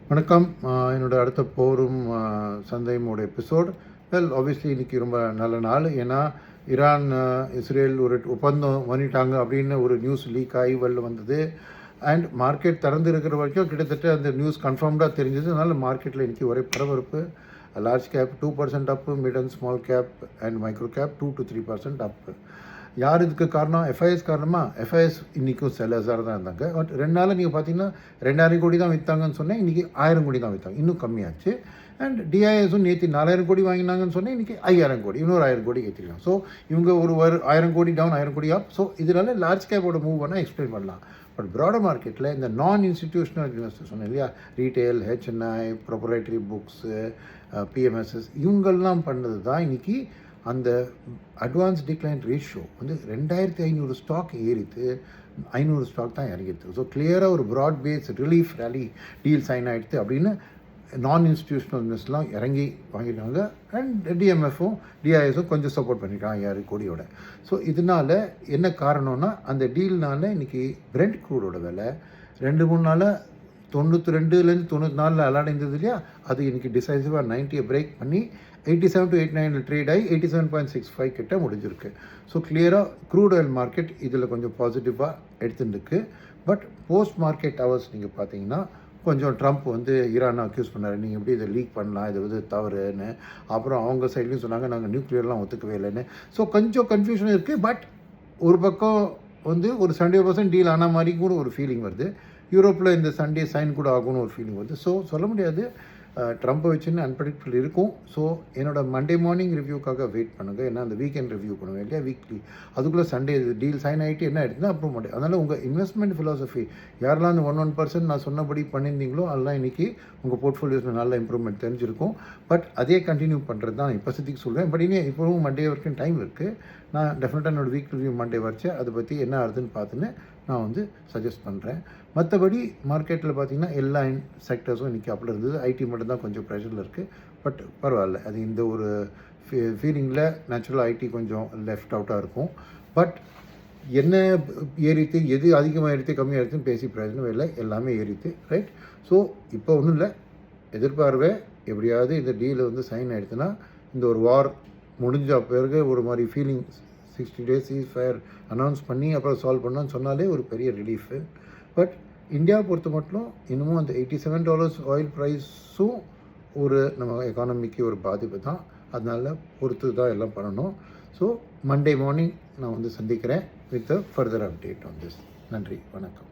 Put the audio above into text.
வணக்கம். என்னோட அடுத்த போரும் சந்தையோட எபிசோட். ஆப்வியஸ்லி இன்றைக்கி ரொம்ப நல்ல நாள். ஏன்னா ஈரான் இஸ்ரேல் ஒரு ஒப்பந்தம் பண்ணிட்டாங்க அப்படின்னு ஒரு நியூஸ் லீக் ஆகி வந்தது. அண்ட் மார்க்கெட் திறந்து இருக்கிற வரைக்கும் கிட்டத்தட்ட அந்த நியூஸ் கன்ஃபார்ம்டாக தெரிஞ்சது. அதனால் மார்க்கெட்டில் இன்றைக்கி ஒரே பரபரப்பு. Large cap 2% up, mid and small cap and micro cap 2 to 3% up. யார் இதுக்கு காரணம்? எஃப்ஐஎஸ் காரணமாக? எஃப்ஐஎஸ் இன்றைக்கும் செல்லர்ஸாக தான் இருந்தாங்க. பட் 2 நாளில் நீங்கள் பார்த்தீங்கன்னா 2000 கோடி தான் விற்றாங்கன்னு சொன்னேன், இன்றைக்கி 1000 கோடி தான் விற்றாங்க, இன்னும் கம்மியாச்சு. அண்ட் டிஐஎஸும் நேற்று 4000 கோடி வாங்கினாங்கன்னு சொன்னேன், இன்றைக்கி 5000 கோடி, இன்னொரு 1000 கோடி ஏற்றிருக்காங்க. ஸோ இவங்க ஒரு 1000 கோடி டவுன், 1000 கோடி அப். ஸோ இதனால லார்ஜ் கேப்போட மூவ் பண்ணால் எக்ஸ்பிளைன் பண்ணலாம். பட் ப்ராடர் மார்க்கெட்டில் இந்த நான் இன்ஸ்டிடியூஷனல் இன்வெஸ்டர்ஸ் சொன்னேன் இல்லையா, retail, HNI, proprietary books, PMSS, இவங்கெல்லாம் பண்ணது தான் இன்றைக்கி அந்த அட்வான்ஸ் டிக்ளைன் ரேஷியோ 2500 ஸ்டாக் ஏறித்து 500 ஸ்டாக் தான் இறங்கிடுது. ஸோ கிளியராக ஒரு broad base relief rally deal sign ஆகிடுது அப்படின்னு நான் இன்ஸ்டிடியூஷனல் இன்வெஸ்ட்லாம் இறங்கி வாங்கிட்டாங்க. அண்ட் டிஎம்எஃப்பும் டிஐஎஸும் கொஞ்சம் சப்போர்ட் பண்ணிட்டாங்க 5000 கோடியோட. ஸோ இதனால் என்ன காரணம்னா, அந்த டீல்னால இன்றைக்கி பிரெண்ட் க்ரூடோட விலை 2-3 நாளாக 92லேருந்து 94 அலாடைந்தது இல்லையா, அது இன்றைக்கி டிசைசிவாக 90 பிரேக் பண்ணி 87 to 89 ட்ரேட் ஆகி 87.65 கிட்ட முடிஞ்சிருக்கு. ஸோ கிளியராக க்ரூட் ஆயில் மார்க்கெட் இதில் கொஞ்சம் பாசிட்டிவாக எடுத்துருக்கு. பட் போஸ்ட் மார்க்கெட் ஹவர்ஸ் நீங்கள் பார்த்தீங்கன்னா கொஞ்சம் ட்ரம்ப் ஈரானை அக்யூஸ் பண்ணார், நீங்கள் எப்படி இதை லீக் பண்ணலாம், இது தவறுன்னு. அப்புறம் அவங்க சைட்லையும் சொன்னாங்க நாங்கள் நியூக்ளியர்லாம் ஒத்துக்கவே இல்லைன்னு. ஸோ கொஞ்சம் கன்ஃபியூஷன் இருக்குது. பட் ஒரு பக்கம் ஒரு 70% டீல் ஆன மாதிரி கூட ஒரு ஃபீலிங் வருது. யூரோப்பில் இந்த சண்டே சைன் கூட ஆகும்னு ஒரு ஃபீலிங் வருது. ஸோ சொல்ல முடியாது, ட்ரம்ப்பை வச்சுன்னு அன்பிரடிக்டபிள் இருக்கும். ஸோ என்னோடய மண்டே மார்னிங் ரிவ்யூக்காக வெயிட் பண்ணுங்கள். ஏன்னா அந்த வீக்கெண்ட் ரிவ்யூ பண்ணுவேன் இல்லையா, வீக்லி. அதுக்குள்ளே சண்டே டீல் சைன் ஆகிட்டு என்ன ஆகிடுதுன்னா அப்புறம் மண்டே. அதனால் உங்கள் இன்வெஸ்ட்மெண்ட் ஃபிலாசபி யாரெல்லாம் அந்த 1% நான் சொன்னபடி பண்ணியிருந்தீங்களோ அதெல்லாம் இன்றைக்கி உங்கள் போர்ட்ஃபோலியோஸில் நல்ல இம்ப்ரூவ்மெண்ட் தெரிஞ்சிருக்கும். பட் அதே கண்டினியூ பண்ணுறது தான் இப்போதைக்கு சொல்கிறேன். பட் இனி இப்போவும் மண்டே வரைக்கும் டைம் இருக்குது. நான் டெஃபினட்டாக என்னோடய வீக் ரிவ்யூ மண்டே வரைச்சேன், அதை பற்றி என்ன ஆகுதுன்னு பார்த்துன்னு நான் சஜஸ்ட் பண்ணுறேன். மற்றபடி மார்க்கெட்டில் பார்த்திங்கன்னா எல்லா செக்டர்ஸும் இன்றைக்கி அப்படி இருந்தது. ஐடி மட்டும் தான் கொஞ்சம் ப்ரெஷரில் இருக்குது. பட் பரவாயில்ல, அது இந்த ஒரு ஃபீலிங்கில் நேச்சுரலாக ஐடி கொஞ்சம் லெஃப்ட் அவுட்டாக இருக்கும். பட் என்ன ஏறித்து, எது அதிகமாக ஏறித்து கம்மியாக ஏறித்துன்னு பேசி பிரயோஜனம் இல்லை, எல்லாமே ஏறித்து, ரைட். ஸோ இப்போ ஒன்றும் இல்லை, எதிர்பார்வை எப்படியாவது இந்த டீல் சைன் ஆகிடுதுன்னா இந்த ஒரு வார் முடிஞ்ச பிறகு ஒரு மாதிரி feeling 60 days cheese fire announce பண்ணி அப்புறம் சால்வ் பண்ணான்னு சொன்னாலே ஒரு பெரிய ரிலீஃபு. பட் இந்தியாவை பொறுத்த மட்டும் இன்னமும் அந்த $87 ஆயில் ப்ரைஸும் நம்ம எக்கானமிக்கு ஒரு பாதிப்பு தான். அதனால் பொறுத்து தான் எல்லாம் பண்ணணும். ஸோ மண்டே மார்னிங் நான் சந்திக்கிறேன் with further update on this. நன்றி, வணக்கம்.